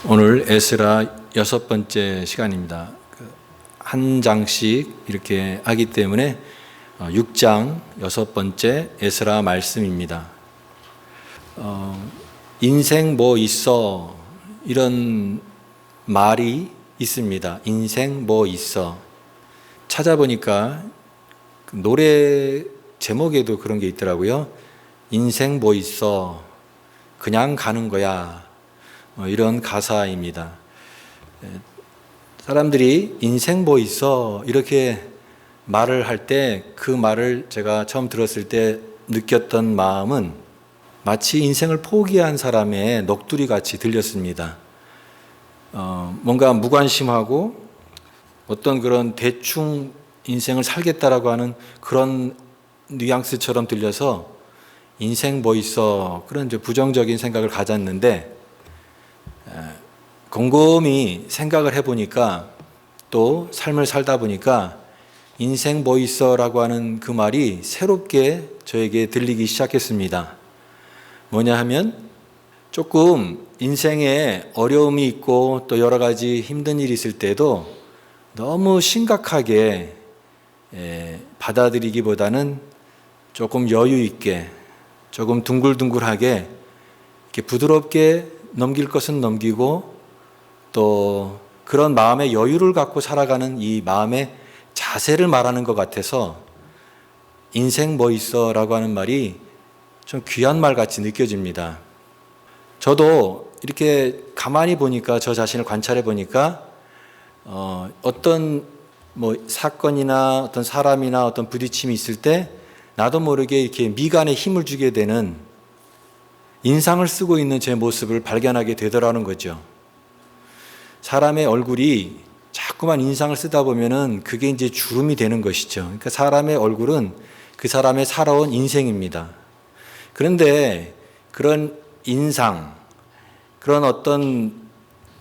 오늘 에스라 6번째 시간입니다. 한 장씩 이렇게 하기 때문에 6장 6번째 에스라 말씀입니다. 인생 뭐 있어, 이런 말이 있습니다. 인생 뭐 있어. 찾아보니까 노래 제목에도 그런 게 있더라고요. 인생 뭐 있어, 그냥 가는 거야. 이런 가사입니다. 사람들이 인생 뭐 있어 이렇게 말을 할 때, 그 말을 제가 처음 들었을 때 느꼈던 마음은 마치 인생을 포기한 사람의 넋두리 같이 들렸습니다. 뭔가 무관심하고 어떤 그런 대충 인생을 살겠다라고 하는 그런 뉘앙스처럼 들려서 인생 뭐 있어, 그런 이제 부정적인 생각을 가졌는데, 곰곰이 생각을 해보니까, 또 삶을 살다 보니까 인생 뭐 있어 라고 하는 그 말이 새롭게 저에게 들리기 시작했습니다. 뭐냐 하면, 조금 인생에 어려움이 있고 또 여러 가지 힘든 일이 있을 때도 너무 심각하게 받아들이기보다는 조금 여유 있게, 조금 둥글둥글하게 이렇게 부드럽게 넘길 것은 넘기고, 또 그런 마음의 여유를 갖고 살아가는 이 마음의 자세를 말하는 것 같아서 인생 뭐 있어 라고 하는 말이 좀 귀한 말 같이 느껴집니다. 저도 이렇게 가만히 보니까, 저 자신을 관찰해 보니까 어떤 사건이나 어떤 사람이나 어떤 부딪힘이 있을 때 나도 모르게 이렇게 미간에 힘을 주게 되는, 인상을 쓰고 있는 제 모습을 발견하게 되더라는 거죠. 사람의 얼굴이 자꾸만 인상을 쓰다 보면은 그게 이제 주름이 되는 것이죠. 그러니까 사람의 얼굴은 그 사람의 살아온 인생입니다. 그런데 그런 인상, 그런 어떤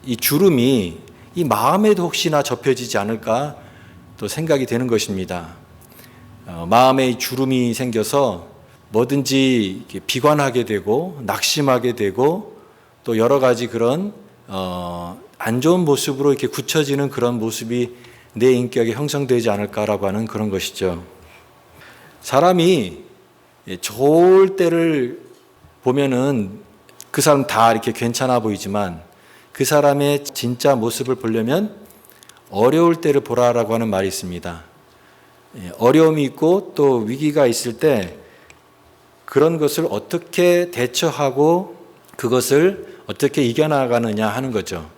이 주름이 이 마음에도 혹시나 접혀지지 않을까 또 생각이 되는 것입니다. 마음에 이 주름이 생겨서 뭐든지 비관하게 되고 낙심하게 되고, 또 여러 가지 그런 안 좋은 모습으로 이렇게 굳혀지는 그런 모습이 내 인격에 형성되지 않을까라고 하는 그런 것이죠. 사람이 좋을 때를 보면은 그 사람 다 이렇게 괜찮아 보이지만, 그 사람의 진짜 모습을 보려면 어려울 때를 보라라고 하는 말이 있습니다. 어려움이 있고 또 위기가 있을 때 그런 것을 어떻게 대처하고 그것을 어떻게 이겨나가느냐 하는 거죠.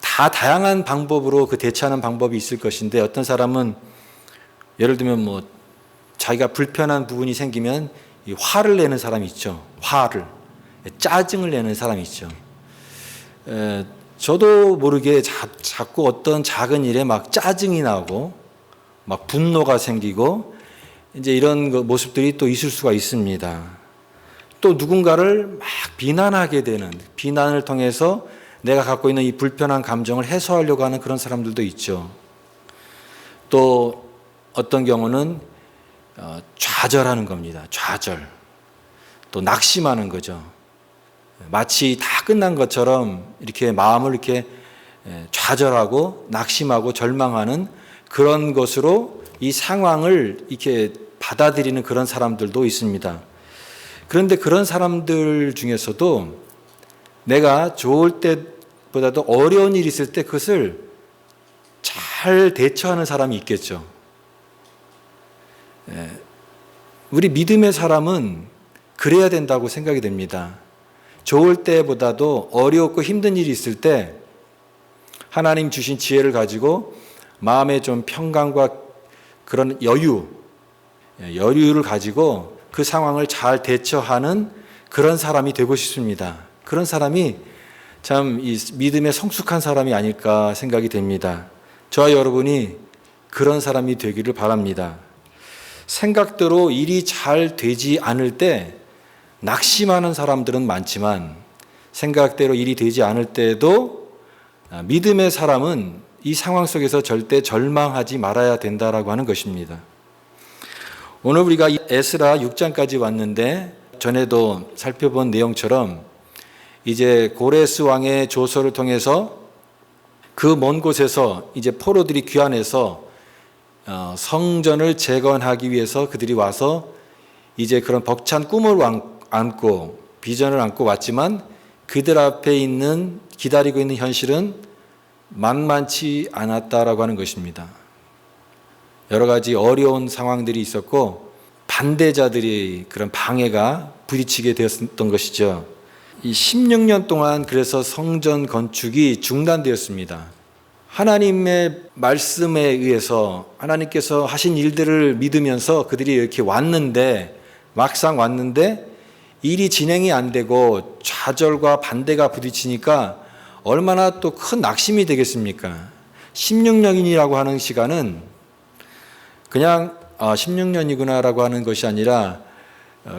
다 다양한 방법으로 그 대처하는 방법이 있을 것인데, 어떤 사람은 예를 들면 자기가 불편한 부분이 생기면 화를 내는 사람이 있죠. 화를, 짜증을 내는 사람이 있죠. 저도 모르게 자꾸 어떤 작은 일에 막 짜증이 나고 막 분노가 생기고, 이제 이런 모습들이 또 있을 수가 있습니다. 또 누군가를 막 비난하게 되는, 비난을 통해서 내가 갖고 있는 이 불편한 감정을 해소하려고 하는 그런 사람들도 있죠. 또 어떤 경우는 좌절하는 겁니다. 좌절. 또 낙심하는 거죠. 마치 다 끝난 것처럼 이렇게 마음을 이렇게 좌절하고 낙심하고 절망하는 그런 것으로 이 상황을 이렇게 받아들이는 그런 사람들도 있습니다. 그런데 그런 사람들 중에서도 내가 좋을 때보다도 어려운 일이 있을 때 그것을 잘 대처하는 사람이 있겠죠. 우리 믿음의 사람은 그래야 된다고 생각이 됩니다. 좋을 때보다도 어렵고 힘든 일이 있을 때 하나님 주신 지혜를 가지고 마음에 좀 평강과 그런 여유를 가지고 그 상황을 잘 대처하는 그런 사람이 되고 싶습니다. 그런 사람이 참 이 믿음에 성숙한 사람이 아닐까 생각이 됩니다. 저와 여러분이 그런 사람이 되기를 바랍니다. 생각대로 일이 잘 되지 않을 때 낙심하는 사람들은 많지만, 생각대로 일이 되지 않을 때도 믿음의 사람은 이 상황 속에서 절대 절망하지 말아야 된다라고 하는 것입니다. 오늘 우리가 에스라 6장까지 왔는데, 전에도 살펴본 내용처럼 이제 고레스 왕의 조서를 통해서 그 먼 곳에서 이제 포로들이 귀환해서 성전을 재건하기 위해서 그들이 와서 이제 그런 벅찬 꿈을 안고 비전을 안고 왔지만 그들 앞에 있는 기다리고 있는 현실은 만만치 않았다라고 하는 것입니다. 여러 가지 어려운 상황들이 있었고 반대자들이 그런 방해가 부딪히게 되었던 것이죠. 이 16년 동안 그래서 성전 건축이 중단되었습니다. 하나님의 말씀에 의해서 하나님께서 하신 일들을 믿으면서 그들이 이렇게 왔는데 막상 왔는데 일이 진행이 안 되고 좌절과 반대가 부딪히니까 얼마나 또 큰 낙심이 되겠습니까? 16년이라고 하는 시간은 그냥 16년이구나라고 하는 것이 아니라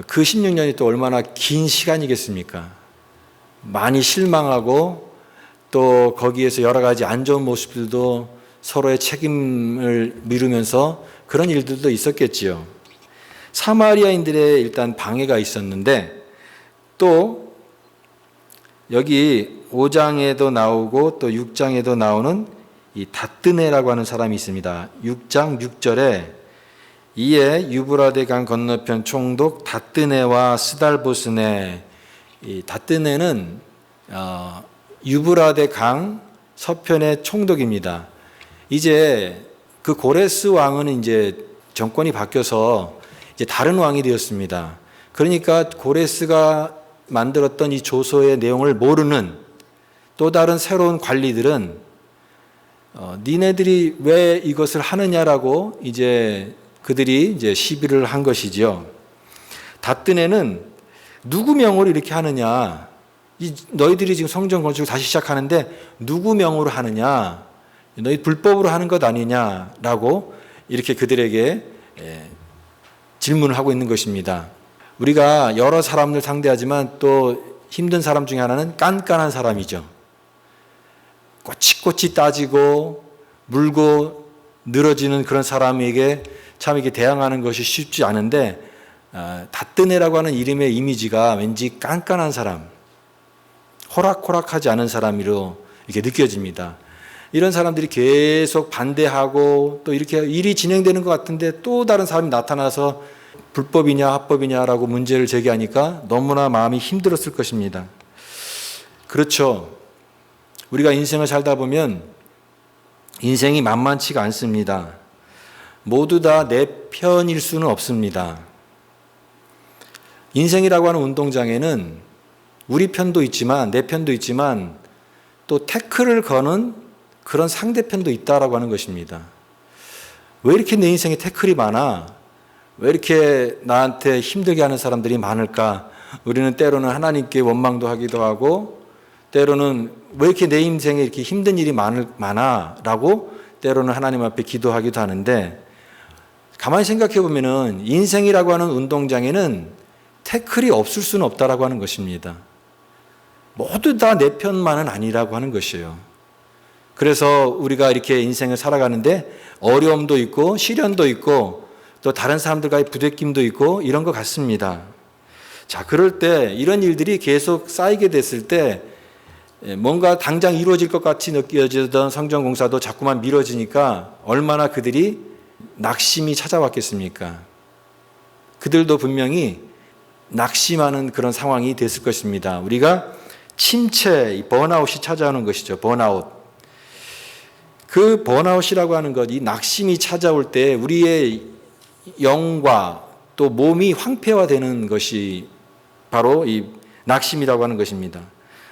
그 16년이 또 얼마나 긴 시간이겠습니까? 많이 실망하고 또 거기에서 여러 가지 안 좋은 모습들도 서로의 책임을 미루면서 그런 일들도 있었겠지요. 사마리아인들의 일단 방해가 있었는데 또 여기 5장에도 나오고 또 6장에도 나오는 이 다뜨네라고 하는 사람이 있습니다. 6장 6절에 이에 유브라데 강 건너편 총독 다뜨네와 스달보스네, 이 다뜨네는 유브라데 강 서편의 총독입니다. 이제 그 고레스 왕은 이제 정권이 바뀌어서 이제 다른 왕이 되었습니다. 그러니까 고레스가 만들었던 이 조서의 내용을 모르는 또 다른 새로운 관리들은 니네들이 왜 이것을 하느냐라고 이제 그들이 이제 시비를 한 것이죠. 다뜨네는 누구 명으로 이렇게 하느냐? 너희들이 지금 성전 건축을 다시 시작하는데 누구 명으로 하느냐? 너희 불법으로 하는 것 아니냐라고 이렇게 그들에게 질문을 하고 있는 것입니다. 우리가 여러 사람들 상대하지만 또 힘든 사람 중에 하나는 깐깐한 사람이죠. 꼬치꼬치 따지고 물고 늘어지는 그런 사람에게 참 이게 대항하는 것이 쉽지 않은데 다뜨네라고 하는 이름의 이미지가 왠지 깐깐한 사람, 호락호락하지 않은 사람으로 이렇게 느껴집니다. 이런 사람들이 계속 반대하고 또 이렇게 일이 진행되는 것 같은데 또 다른 사람이 나타나서 불법이냐 합법이냐라고 문제를 제기하니까 너무나 마음이 힘들었을 것입니다. 그렇죠. 우리가 인생을 살다 보면 인생이 만만치가 않습니다. 모두 다 내 편일 수는 없습니다. 인생이라고 하는 운동장에는 우리 편도 있지만 내 편도 있지만 또 태클을 거는 그런 상대편도 있다라고 하는 것입니다. 왜 이렇게 내 인생에 태클이 많아? 왜 이렇게 나한테 힘들게 하는 사람들이 많을까? 우리는 때로는 하나님께 원망도 하기도 하고 때로는 왜 이렇게 내 인생에 이렇게 힘든 일이 많아? 라고 때로는 하나님 앞에 기도하기도 하는데 가만히 생각해 보면은 인생이라고 하는 운동장에는 태클이 없을 수는 없다라고 하는 것입니다. 모두 다 내 편만은 아니라고 하는 것이에요. 그래서 우리가 이렇게 인생을 살아가는데 어려움도 있고 시련도 있고 또 다른 사람들과의 부대낌도 있고 이런 것 같습니다. 자, 그럴 때 이런 일들이 계속 쌓이게 됐을 때 뭔가 당장 이루어질 것 같이 느껴지던 성전 공사도 자꾸만 미뤄지니까 얼마나 그들이 낙심이 찾아왔겠습니까? 그들도 분명히 낙심하는 그런 상황이 됐을 것입니다. 우리가 침체, 번아웃이 찾아오는 것이죠. 번아웃. 그 번아웃이라고 하는 것, 이 낙심이 찾아올 때 우리의 영과 또 몸이 황폐화되는 것이 바로 이 낙심이라고 하는 것입니다.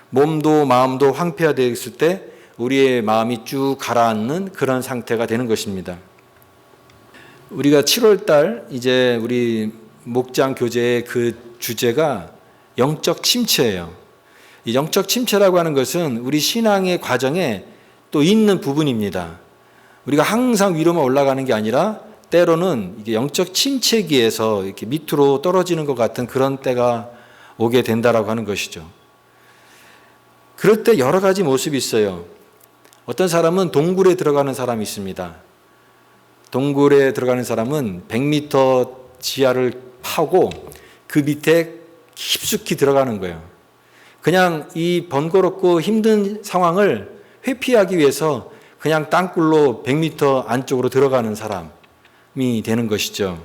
몸도 마음도 황폐화되었을 때 우리의 마음이 쭉 가라앉는 그런 상태가 되는 것입니다. 우리가 7월 달 이제 우리 목장 교제의 그 주제가 영적 침체예요. 이 영적 침체라고 하는 것은 우리 신앙의 과정에 또 있는 부분입니다. 우리가 항상 위로만 올라가는 게 아니라 때로는 이게 영적 침체기에서 이렇게 밑으로 떨어지는 것 같은 그런 때가 오게 된다라고 하는 것이죠. 그럴 때 여러 가지 모습이 있어요. 어떤 사람은 동굴에 들어가는 사람이 있습니다. 동굴에 들어가는 사람은 100m 지하를 파고 그 밑에 깊숙이 들어가는 거예요. 그냥 이 번거롭고 힘든 상황을 회피하기 위해서 그냥 땅굴로 100m 안쪽으로 들어가는 사람이 되는 것이죠.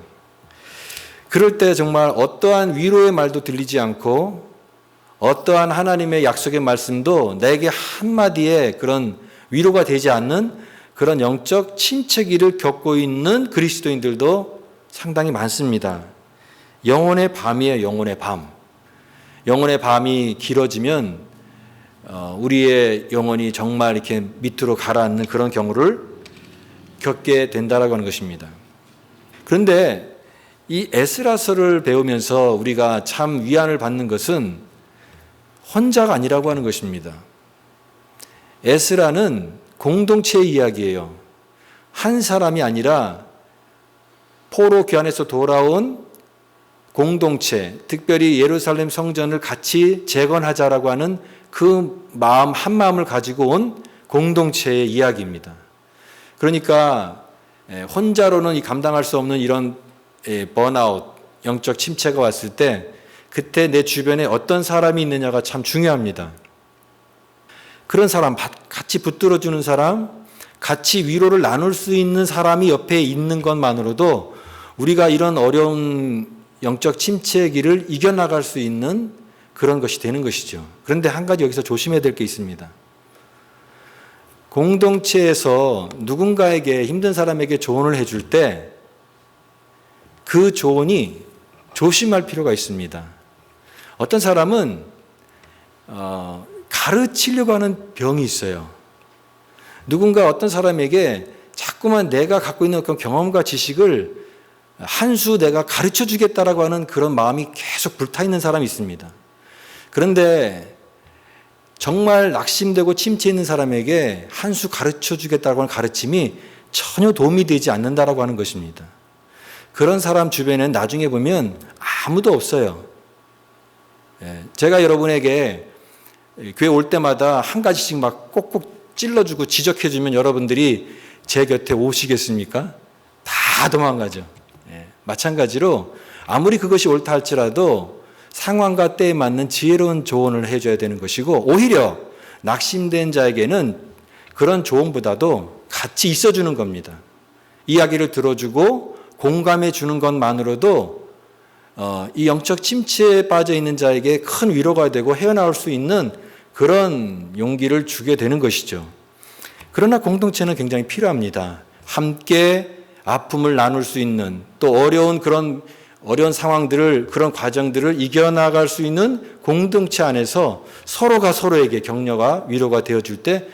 그럴 때 정말 어떠한 위로의 말도 들리지 않고 어떠한 하나님의 약속의 말씀도 내게 한마디에 그런 위로가 되지 않는 그런 영적 침체기를 겪고 있는 그리스도인들도 상당히 많습니다. 영혼의 밤이에요. 영혼의 밤. 영혼의 밤이 길어지면 우리의 영혼이 정말 이렇게 밑으로 가라앉는 그런 경우를 겪게 된다라고 하는 것입니다. 그런데 이 에스라서를 배우면서 우리가 참 위안을 받는 것은 혼자가 아니라고 하는 것입니다. 에스라는 공동체의 이야기예요. 한 사람이 아니라 포로 귀환에서 돌아온 공동체, 특별히 예루살렘 성전을 같이 재건하자라고 하는 그 마음, 한 마음을 가지고 온 공동체의 이야기입니다. 그러니까 혼자로는 감당할 수 없는 이런 번아웃, 영적 침체가 왔을 때 그때 내 주변에 어떤 사람이 있느냐가 참 중요합니다. 그런 사람, 같이 붙들어주는 사람, 같이 위로를 나눌 수 있는 사람이 옆에 있는 것만으로도 우리가 이런 어려운 영적 침체의 길을 이겨나갈 수 있는 그런 것이 되는 것이죠. 그런데 한 가지 여기서 조심해야 될 게 있습니다. 공동체에서 누군가에게 힘든 사람에게 조언을 해줄 때 그 조언이 조심할 필요가 있습니다. 어떤 사람은 가르치려고 하는 병이 있어요. 누군가 어떤 사람에게 자꾸만 내가 갖고 있는 그런 경험과 지식을 한 수 내가 가르쳐 주겠다라고 하는 그런 마음이 계속 불타있는 사람이 있습니다. 그런데 정말 낙심되고 침체 있는 사람에게 한 수 가르쳐 주겠다고 하는 가르침이 전혀 도움이 되지 않는다라고 하는 것입니다. 그런 사람 주변에는 나중에 보면 아무도 없어요. 제가 여러분에게 교회 올 때마다 한 가지씩 막 꼭꼭 찔러주고 지적해주면 여러분들이 제 곁에 오시겠습니까? 다 도망가죠. 마찬가지로 아무리 그것이 옳다 할지라도 상황과 때에 맞는 지혜로운 조언을 해줘야 되는 것이고, 오히려 낙심된 자에게는 그런 조언보다도 같이 있어주는 겁니다. 이야기를 들어주고 공감해 주는 것만으로도 이 영적 침체에 빠져 있는 자에게 큰 위로가 되고 헤어나올 수 있는 그런 용기를 주게 되는 것이죠. 그러나 공동체는 굉장히 필요합니다. 함께 아픔을 나눌 수 있는, 또 어려운 상황들을, 그런 과정들을 이겨나갈 수 있는 공동체 안에서 서로가 서로에게 격려가 위로가 되어줄 때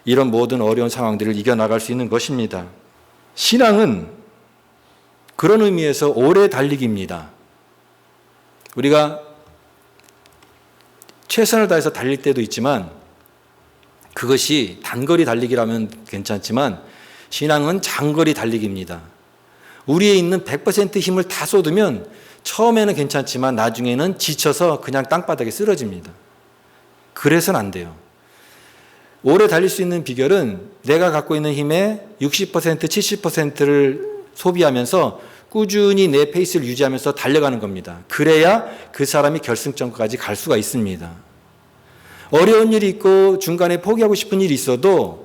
이런 모든 어려운 상황들을 이겨나갈 수 있는 것입니다. 신앙은 그런 의미에서 오래 달리기입니다. 우리가 최선을 다해서 달릴 때도 있지만 그것이 단거리 달리기라면 괜찮지만 신앙은 장거리 달리기입니다. 우리에 있는 100% 힘을 다 쏟으면 처음에는 괜찮지만 나중에는 지쳐서 그냥 땅바닥에 쓰러집니다. 그래서는 안 돼요. 오래 달릴 수 있는 비결은 내가 갖고 있는 힘의 60%, 70%를 소비하면서 꾸준히 내 페이스를 유지하면서 달려가는 겁니다. 그래야 그 사람이 결승점까지 갈 수가 있습니다. 어려운 일이 있고 중간에 포기하고 싶은 일이 있어도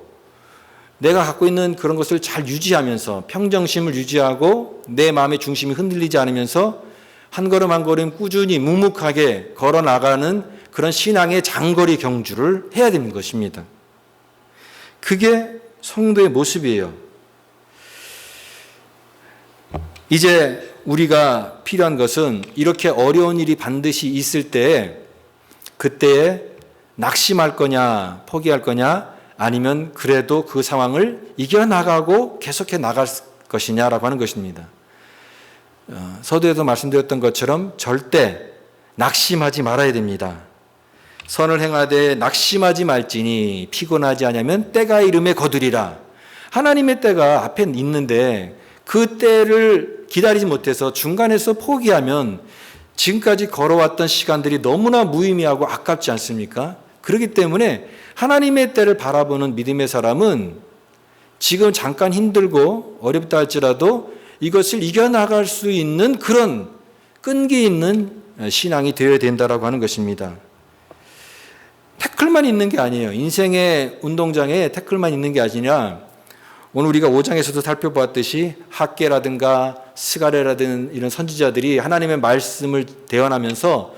내가 갖고 있는 그런 것을 잘 유지하면서 평정심을 유지하고 내 마음의 중심이 흔들리지 않으면서 한 걸음 한 걸음 꾸준히 묵묵하게 걸어 나가는 그런 신앙의 장거리 경주를 해야 되는 것입니다. 그게 성도의 모습이에요. 이제 우리가 필요한 것은 이렇게 어려운 일이 반드시 있을 때에 그때에 낙심할 거냐 포기할 거냐 아니면 그래도 그 상황을 이겨나가고 계속해 나갈 것이냐라고 하는 것입니다. 서두에도 말씀드렸던 것처럼 절대 낙심하지 말아야 됩니다. 선을 행하되 낙심하지 말지니 피곤하지 아니하면 때가 이름에 거두리라. 하나님의 때가 앞에 있는데 그 때를 기다리지 못해서 중간에서 포기하면 지금까지 걸어왔던 시간들이 너무나 무의미하고 아깝지 않습니까? 그렇기 때문에 하나님의 때를 바라보는 믿음의 사람은 지금 잠깐 힘들고 어렵다 할지라도 이것을 이겨나갈 수 있는 그런 끈기 있는 신앙이 되어야 된다라고 하는 것입니다. 태클만 있는 게 아니에요. 인생의 운동장에 태클만 있는 게 아니라 오늘 우리가 5장에서도 살펴보았듯이 학개라든가 스가랴라든 이런 선지자들이 하나님의 말씀을 대언하면서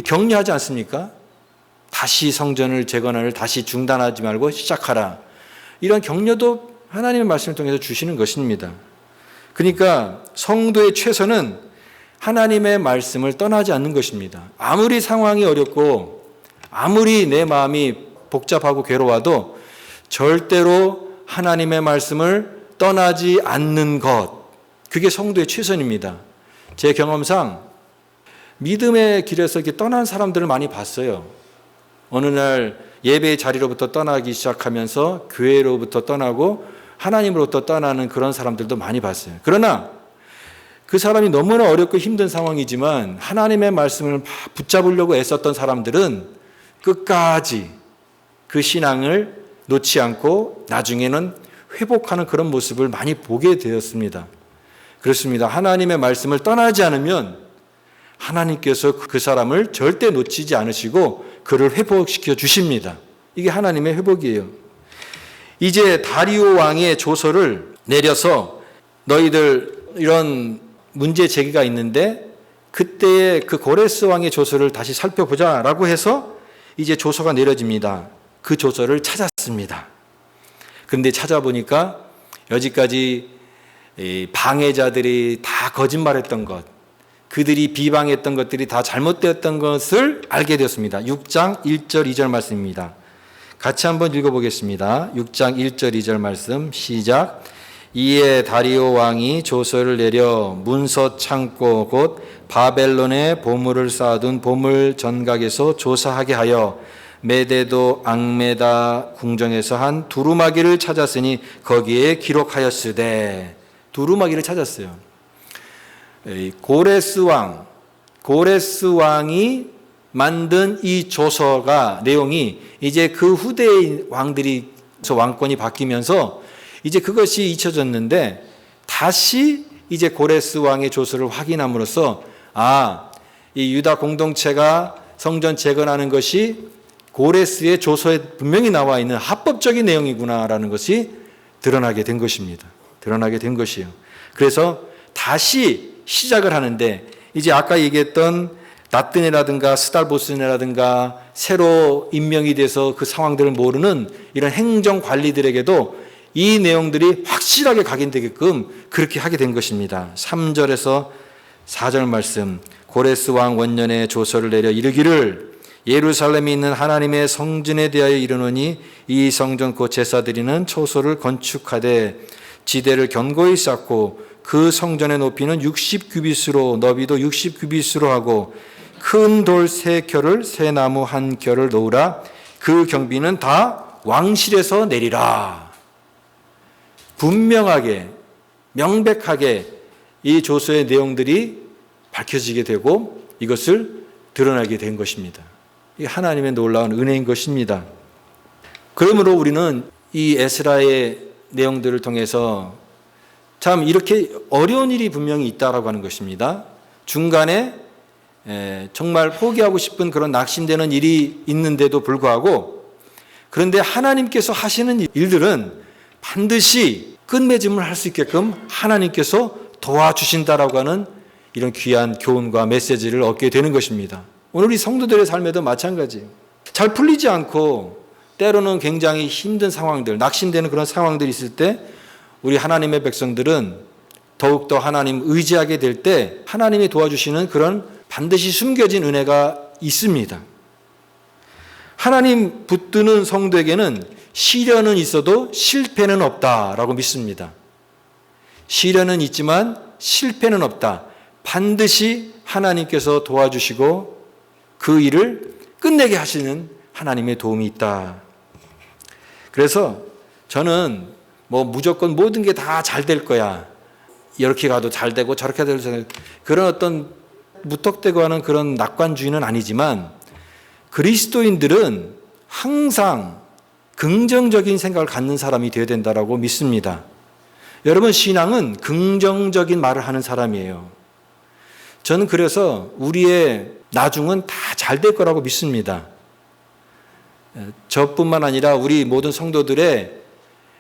격려하지 않습니까? 다시 성전을 재건하를 다시 중단하지 말고 시작하라. 이런 격려도 하나님의 말씀을 통해서 주시는 것입니다. 그러니까 성도의 최선은 하나님의 말씀을 떠나지 않는 것입니다. 아무리 상황이 어렵고 아무리 내 마음이 복잡하고 괴로워도 절대로 하나님의 말씀을 떠나지 않는 것, 그게 성도의 최선입니다. 제 경험상 믿음의 길에서 이렇게 떠난 사람들을 많이 봤어요. 어느 날 예배의 자리로부터 떠나기 시작하면서 교회로부터 떠나고 하나님으로부터 떠나는 그런 사람들도 많이 봤어요. 그러나 그 사람이 너무나 어렵고 힘든 상황이지만 하나님의 말씀을 막 붙잡으려고 애썼던 사람들은 끝까지 그 신앙을 놓지 않고 나중에는 회복하는 그런 모습을 많이 보게 되었습니다. 그렇습니다. 하나님의 말씀을 떠나지 않으면 하나님께서 그 사람을 절대 놓치지 않으시고 그를 회복시켜 주십니다. 이게 하나님의 회복이에요. 이제 다리오 왕의 조서를 내려서 너희들 이런 문제 제기가 있는데 그때의 그 고레스 왕의 조서를 다시 살펴보자라고 해서 이제 조서가 내려집니다. 그 조서를 찾았습니다. 그런데 찾아보니까 여지까지 방해자들이 다 거짓말했던 것, 그들이 비방했던 것들이 다 잘못되었던 것을 알게 되었습니다. 6장 1절 2절 말씀입니다. 같이 한번 읽어보겠습니다. 6장 1절 2절 말씀 시작. 이에 다리오 왕이 조서를 내려 문서 창고 곧 바벨론에 보물을 쌓아둔 보물 전각에서 조사하게 하여 메데도 앙메다 궁정에서 한 두루마기를 찾았으니 거기에 기록하였으되, 두루마기를 찾았어요. 고레스 왕이 만든 이 조서가 내용이 이제 그 후대의 왕들이 왕권이 바뀌면서 이제 그것이 잊혀졌는데 다시 이제 고레스 왕의 조서를 확인함으로써 이 유다 공동체가 성전 재건하는 것이 고레스의 조서에 분명히 나와 있는 합법적인 내용이구나라는 것이 드러나게 된 것입니다. 드러나게 된 것이에요. 그래서 다시 시작을 하는데 이제 아까 얘기했던 나뜨네라든가 스달보스네라든가 새로 임명이 돼서 그 상황들을 모르는 이런 행정관리들에게도 이 내용들이 확실하게 각인되게끔 그렇게 하게 된 것입니다. 3절에서 4절 말씀, 고레스 왕 원년에 조서를 내려 이르기를 예루살렘에 있는 하나님의 성전에 대하여 이르노니 이 성전 곧 제사 드리는 초소를 건축하되 지대를 견고히 쌓고 그 성전의 높이는 60규빗으로 너비도 60규빗으로 하고 큰 돌 3켤을 새 나무 1켤을 놓으라. 그 경비는 다 왕실에서 내리라. 분명하게 명백하게 이 조서의 내용들이 밝혀지게 되고 이것을 드러나게 된 것입니다. 이 하나님의 놀라운 은혜인 것입니다. 그러므로 우리는 이 에스라의 내용들을 통해서 참 이렇게 어려운 일이 분명히 있다라고 하는 것입니다. 중간에 정말 포기하고 싶은 그런 낙심되는 일이 있는데도 불구하고 그런데 하나님께서 하시는 일들은 반드시 끝맺음을 할 수 있게끔 하나님께서 도와주신다라고 하는 이런 귀한 교훈과 메시지를 얻게 되는 것입니다. 오늘 우리 성도들의 삶에도 마찬가지예요. 잘 풀리지 않고 때로는 굉장히 힘든 상황들, 낙심되는 그런 상황들이 있을 때 우리 하나님의 백성들은 더욱더 하나님 의지하게 될 때 하나님이 도와주시는 그런 반드시 숨겨진 은혜가 있습니다. 하나님 붙드는 성도에게는 시련은 있어도 실패는 없다라고 믿습니다. 시련은 있지만 실패는 없다. 반드시 하나님께서 도와주시고 그 일을 끝내게 하시는 하나님의 도움이 있다. 그래서 저는 무조건 모든 게 다 잘 될 거야. 이렇게 가도 잘 되고 저렇게 될 그런 어떤 무턱대고 하는 그런 낙관주의는 아니지만 그리스도인들은 항상 긍정적인 생각을 갖는 사람이 되어야 된다고 믿습니다. 여러분, 신앙은 긍정적인 말을 하는 사람이에요. 저는 그래서 우리의 나중은 다 잘 될 거라고 믿습니다. 저뿐만 아니라 우리 모든 성도들의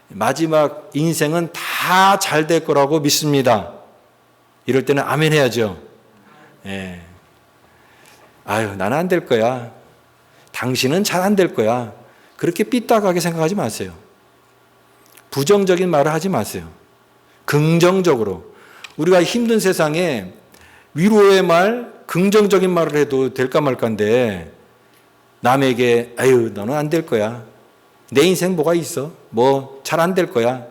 마지막 인생은 다 잘 될 거라고 믿습니다. 이럴 때는 아멘 해야죠. 예. 아유, 나는 안 될 거야. 당신은 잘 안 될 거야. 그렇게 삐딱하게 생각하지 마세요. 부정적인 말을 하지 마세요. 긍정적으로. 우리가 힘든 세상에 위로의 말, 긍정적인 말을 해도 될까 말까인데 남에게 아유, 너는 안 될 거야. 내 인생 뭐가 있어? 뭐 잘 안 될 거야.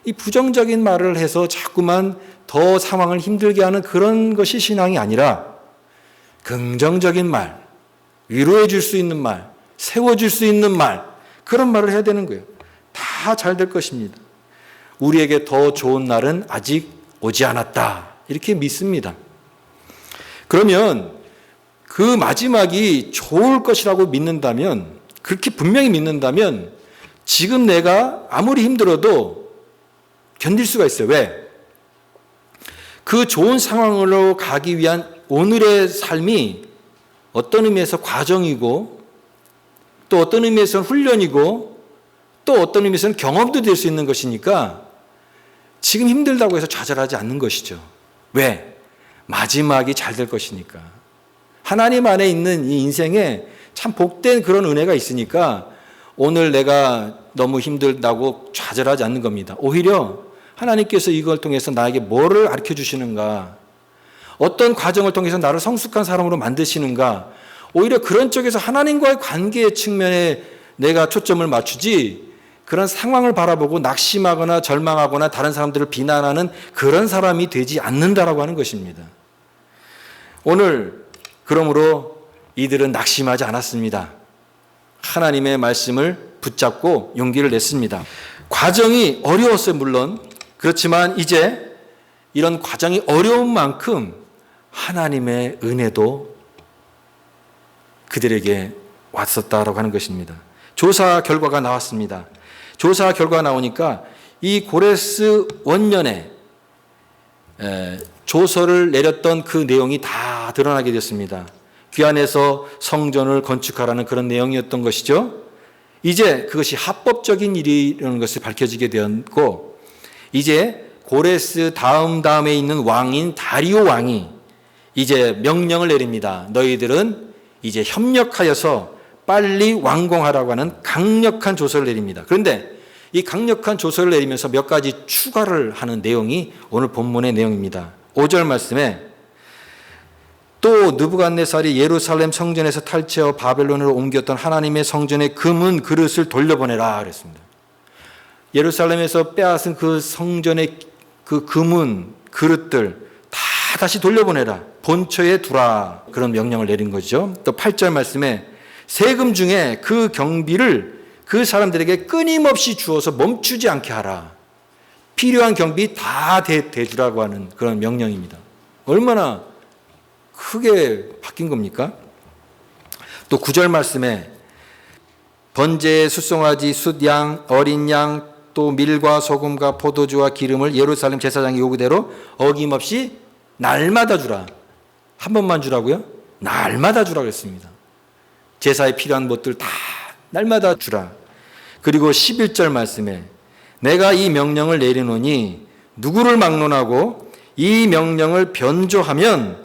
이 부정적인 말을 해서 자꾸만 더 상황을 힘들게 하는 그런 것이 신앙이 아니라 긍정적인 말, 위로해 줄 수 있는 말, 세워줄 수 있는 말, 그런 말을 해야 되는 거예요. 다 잘 될 것입니다. 우리에게 더 좋은 날은 아직 오지 않았다. 이렇게 믿습니다. 그러면 그 마지막이 좋을 것이라고 믿는다면, 그렇게 분명히 믿는다면 지금 내가 아무리 힘들어도 견딜 수가 있어요. 왜? 그 좋은 상황으로 가기 위한 오늘의 삶이 어떤 의미에서 과정이고 또 어떤 의미에서는 훈련이고 또 어떤 의미에서는 경험도 될 수 있는 것이니까 지금 힘들다고 해서 좌절하지 않는 것이죠. 왜? 마지막이 잘 될 것이니까. 하나님 안에 있는 이 인생에 참 복된 그런 은혜가 있으니까 오늘 내가 너무 힘들다고 좌절하지 않는 겁니다. 오히려 하나님께서 이걸 통해서 나에게 뭐를 가르쳐 주시는가, 어떤 과정을 통해서 나를 성숙한 사람으로 만드시는가, 오히려 그런 쪽에서 하나님과의 관계의 측면에 내가 초점을 맞추지 그런 상황을 바라보고 낙심하거나 절망하거나 다른 사람들을 비난하는 그런 사람이 되지 않는다라고 하는 것입니다. 오늘 그러므로 이들은 낙심하지 않았습니다. 하나님의 말씀을 붙잡고 용기를 냈습니다. 과정이 어려웠어요, 물론. 그렇지만 이제 이런 과정이 어려운 만큼 하나님의 은혜도 그들에게 왔었다라고 하는 것입니다. 조사 결과가 나왔습니다. 조사 결과가 나오니까 이 고레스 원년에 조서를 내렸던 그 내용이 다 드러나게 됐습니다. 귀환해서 성전을 건축하라는 그런 내용이었던 것이죠. 이제 그것이 합법적인 일이라는 것이 밝혀지게 되었고, 이제 고레스 다음에 있는 왕인 다리오 왕이 이제 명령을 내립니다. 너희들은 이제 협력하여서 빨리 완공하라고 하는 강력한 조서를 내립니다. 그런데 이 강력한 조서를 내리면서 몇 가지 추가를 하는 내용이 오늘 본문의 내용입니다. 5절 말씀에 또 느부갓네살이 예루살렘 성전에서 탈취하여 바벨론으로 옮겼던 하나님의 성전의 금은 그릇을 돌려보내라 그랬습니다. 예루살렘에서 빼앗은 그 성전의 그 금은 그릇들 다 다시 돌려보내라. 본처에 두라. 그런 명령을 내린 거죠. 또 8절 말씀에 세금 중에 그 경비를 그 사람들에게 끊임없이 주어서 멈추지 않게 하라. 필요한 경비 다 대주라고 하는 그런 명령입니다. 얼마나 크게 바뀐 겁니까? 또 9절 말씀에 번제에 숫송아지, 숫양, 어린 양, 또 밀과 소금과 포도주와 기름을 예루살렘 제사장의 요구대로 어김없이 날마다 주라. 한 번만 주라고요? 날마다 주라 그랬습니다. 제사에 필요한 것들 다 날마다 주라. 그리고 11절 말씀에 내가 이 명령을 내리노니 누구를 막론하고 이 명령을 변조하면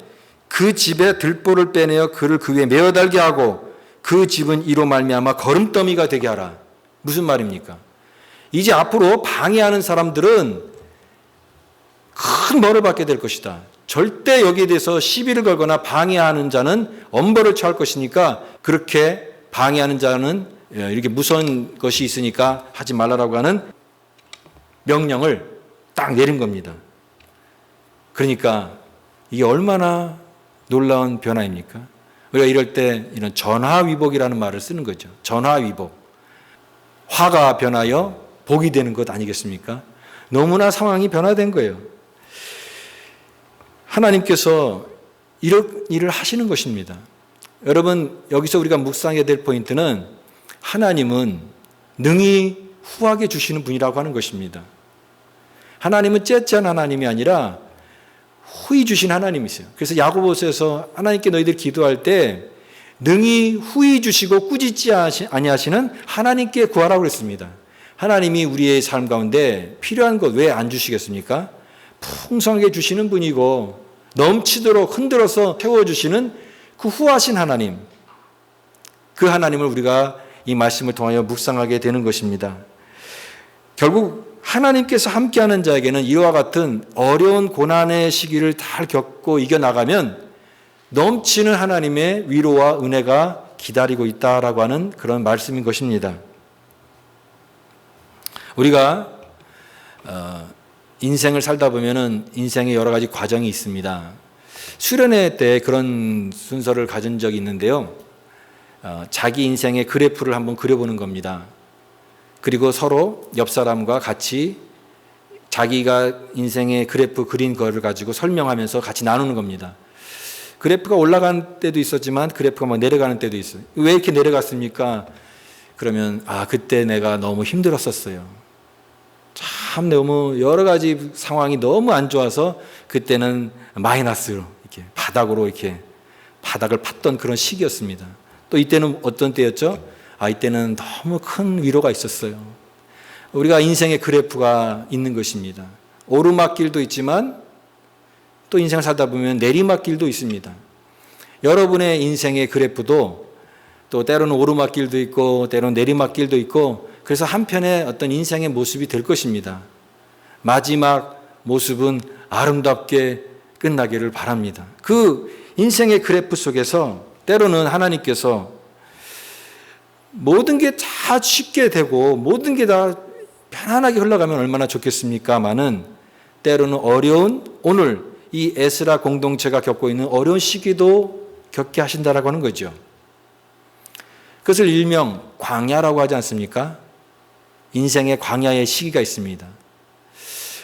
그 집에 들보를 빼내어 그를 그 위에 메어 달게 하고 그 집은 이로 말미암아 거름더미가 되게 하라. 무슨 말입니까? 이제 앞으로 방해하는 사람들은 큰 벌을 받게 될 것이다. 절대 여기에 대해서 시비를 걸거나 방해하는 자는 엄벌을 처할 것이니까 그렇게 방해하는 자는 이렇게 무서운 것이 있으니까 하지 말라라고 하는 명령을 딱 내린 겁니다. 그러니까 이게 얼마나 놀라운 변화입니까? 우리가 이럴 때 이런 전화위복이라는 말을 쓰는 거죠. 전화위복. 화가 변하여 복이 되는 것 아니겠습니까? 너무나 상황이 변화된 거예요. 하나님께서 이런 일을 하시는 것입니다. 여러분, 여기서 우리가 묵상해야 될 포인트는 하나님은 능히 후하게 주시는 분이라고 하는 것입니다. 하나님은 째째한 하나님이 아니라 후히 주신 하나님이세요. 그래서 야고보서에서 하나님께 너희들 기도할 때 능히 후히 주시고 꾸짖지 아니하시는 하나님께 구하라고 그랬습니다. 하나님이 우리의 삶 가운데 필요한 것 왜 안 주시겠습니까? 풍성하게 주시는 분이고 넘치도록 흔들어서 채워주시는 그 후하신 하나님, 그 하나님을 우리가 이 말씀을 통하여 묵상하게 되는 것입니다. 결국 하나님께서 함께하는 자에게는 이와 같은 어려운 고난의 시기를 잘 겪고 이겨나가면 넘치는 하나님의 위로와 은혜가 기다리고 있다라고 하는 그런 말씀인 것입니다. 우리가 인생을 살다 보면은 인생에 여러 가지 과정이 있습니다. 수련회 때 그런 순서를 가진 적이 있는데요. 자기 인생의 그래프를 한번 그려보는 겁니다. 그리고 서로 옆 사람과 같이 자기가 인생의 그래프 그린 거를 가지고 설명하면서 같이 나누는 겁니다. 그래프가 올라가는 때도 있었지만 그래프가 막 내려가는 때도 있어요. 왜 이렇게 내려갔습니까? 그러면 그때 내가 너무 힘들었었어요. 참 너무 여러 가지 상황이 너무 안 좋아서 그때는 마이너스로 이렇게 바닥으로 이렇게 바닥을 팠던 그런 시기였습니다. 또 이때는 어떤 때였죠? 이때는 너무 큰 위로가 있었어요. 우리가 인생의 그래프가 있는 것입니다. 오르막길도 있지만 또 인생을 살다 보면 내리막길도 있습니다. 여러분의 인생의 그래프도 또 때로는 오르막길도 있고 때로는 내리막길도 있고 그래서 한편의 어떤 인생의 모습이 될 것입니다. 마지막 모습은 아름답게 끝나기를 바랍니다. 그 인생의 그래프 속에서 때로는 하나님께서 모든 게 다 쉽게 되고 모든 게 다 편안하게 흘러가면 얼마나 좋겠습니까마는 때로는 어려운 오늘 이 에스라 공동체가 겪고 있는 어려운 시기도 겪게 하신다라고 하는 거죠. 그것을 일명 광야라고 하지 않습니까? 인생의 광야의 시기가 있습니다.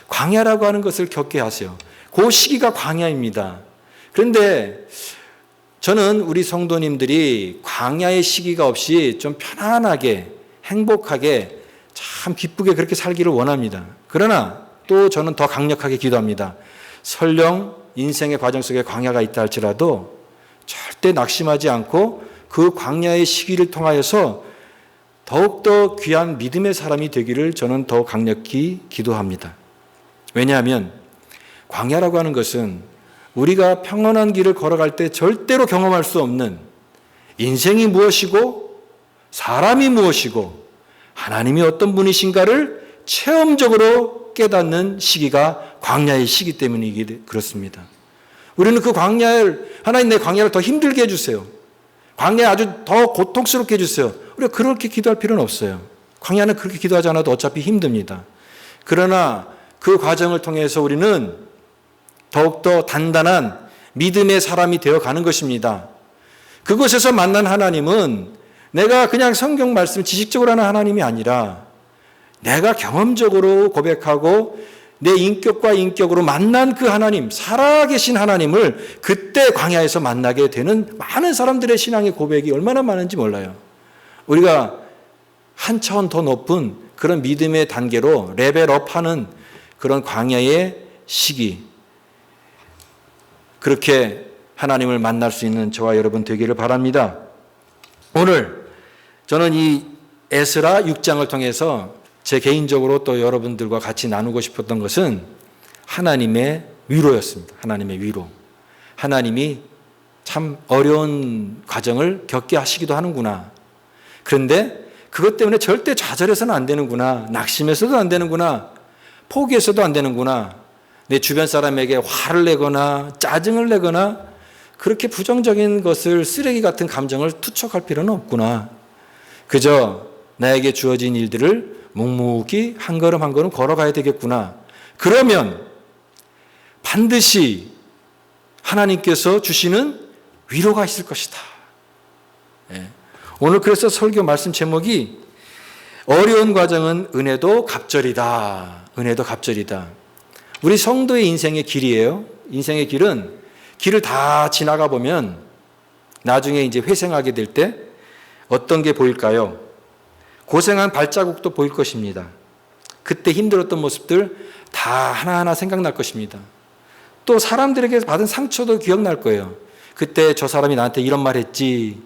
광야라고 하는 것을 겪게 하세요. 그 시기가 광야입니다. 그런데 저는 우리 성도님들이 광야의 시기가 없이 좀 편안하게 행복하게 참 기쁘게 그렇게 살기를 원합니다. 그러나 또 저는 더 강력하게 기도합니다. 설령 인생의 과정 속에 광야가 있다 할지라도 절대 낙심하지 않고 그 광야의 시기를 통하여서 더욱더 귀한 믿음의 사람이 되기를 저는 더 강력히 기도합니다. 왜냐하면 광야라고 하는 것은 우리가 평안한 길을 걸어갈 때 절대로 경험할 수 없는 인생이 무엇이고 사람이 무엇이고 하나님이 어떤 분이신가를 체험적으로 깨닫는 시기가 광야의 시기 때문이기 그렇습니다. 우리는 그 광야를 하나님 내 광야를 더 힘들게 해주세요. 광야 아주 더 고통스럽게 해주세요. 우리가 그렇게 기도할 필요는 없어요. 광야는 그렇게 기도하지 않아도 어차피 힘듭니다. 그러나 그 과정을 통해서 우리는 더욱더 단단한 믿음의 사람이 되어가는 것입니다. 그곳에서 만난 하나님은 내가 그냥 성경 말씀 지식적으로 하는 하나님이 아니라 내가 경험적으로 고백하고 내 인격과 인격으로 만난 그 하나님, 살아계신 하나님을 그때 광야에서 만나게 되는 많은 사람들의 신앙의 고백이 얼마나 많은지 몰라요. 우리가 한 차원 더 높은 그런 믿음의 단계로 레벨업하는 그런 광야의 시기, 그렇게 하나님을 만날 수 있는 저와 여러분 되기를 바랍니다. 오늘 저는 이 에스라 6장을 통해서 제 개인적으로 또 여러분들과 같이 나누고 싶었던 것은 하나님의 위로였습니다. 하나님의 위로. 하나님이 참 어려운 과정을 겪게 하시기도 하는구나. 그런데 그것 때문에 절대 좌절해서는 안 되는구나. 낙심해서도 안 되는구나. 포기해서도 안 되는구나. 내 주변 사람에게 화를 내거나 짜증을 내거나 그렇게 부정적인 것을 쓰레기 같은 감정을 투척할 필요는 없구나. 그저 나에게 주어진 일들을 묵묵히 한 걸음 한 걸음 걸어가야 되겠구나. 그러면 반드시 하나님께서 주시는 위로가 있을 것이다. 오늘 그래서 설교 말씀 제목이 어려운 과정은 은혜도 갑절이다. 은혜도 갑절이다. 우리 성도의 인생의 길이에요. 인생의 길은 길을 다 지나가 보면 나중에 이제 회생하게 될 때 어떤 게 보일까요? 고생한 발자국도 보일 것입니다. 그때 힘들었던 모습들 다 하나하나 생각날 것입니다. 또 사람들에게 받은 상처도 기억날 거예요. 그때 저 사람이 나한테 이런 말 했지,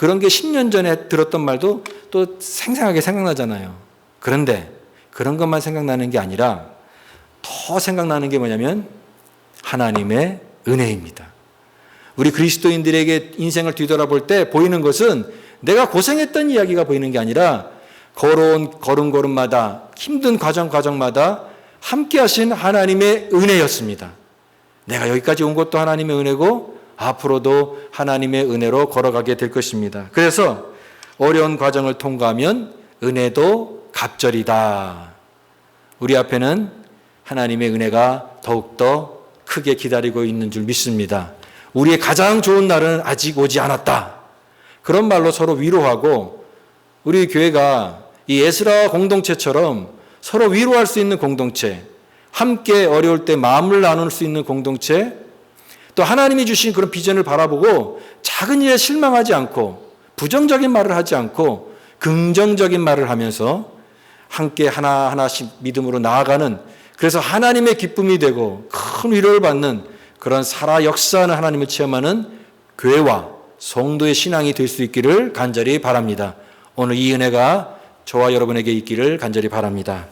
그런 게 10년 전에 들었던 말도 또 생생하게 생각나잖아요. 그런데 그런 것만 생각나는 게 아니라 더 생각나는 게 뭐냐면 하나님의 은혜입니다. 우리 그리스도인들에게 인생을 뒤돌아볼 때 보이는 것은 내가 고생했던 이야기가 보이는 게 아니라 걸어온 걸음걸음마다 힘든 과정마다 함께 하신 하나님의 은혜였습니다. 내가 여기까지 온 것도 하나님의 은혜고 앞으로도 하나님의 은혜로 걸어가게 될 것입니다. 그래서 어려운 과정을 통과하면 은혜도 갑절이다. 우리 앞에는 하나님의 은혜가 더욱더 크게 기다리고 있는 줄 믿습니다. 우리의 가장 좋은 날은 아직 오지 않았다. 그런 말로 서로 위로하고 우리 교회가 이 에스라 공동체처럼 서로 위로할 수 있는 공동체, 함께 어려울 때 마음을 나눌 수 있는 공동체, 또 하나님이 주신 그런 비전을 바라보고 작은 일에 실망하지 않고 부정적인 말을 하지 않고 긍정적인 말을 하면서 함께 하나하나씩 믿음으로 나아가는, 그래서 하나님의 기쁨이 되고 큰 위로를 받는 그런 살아 역사하는 하나님을 체험하는 교회와 성도의 신앙이 될 수 있기를 간절히 바랍니다. 오늘 이 은혜가 저와 여러분에게 있기를 간절히 바랍니다.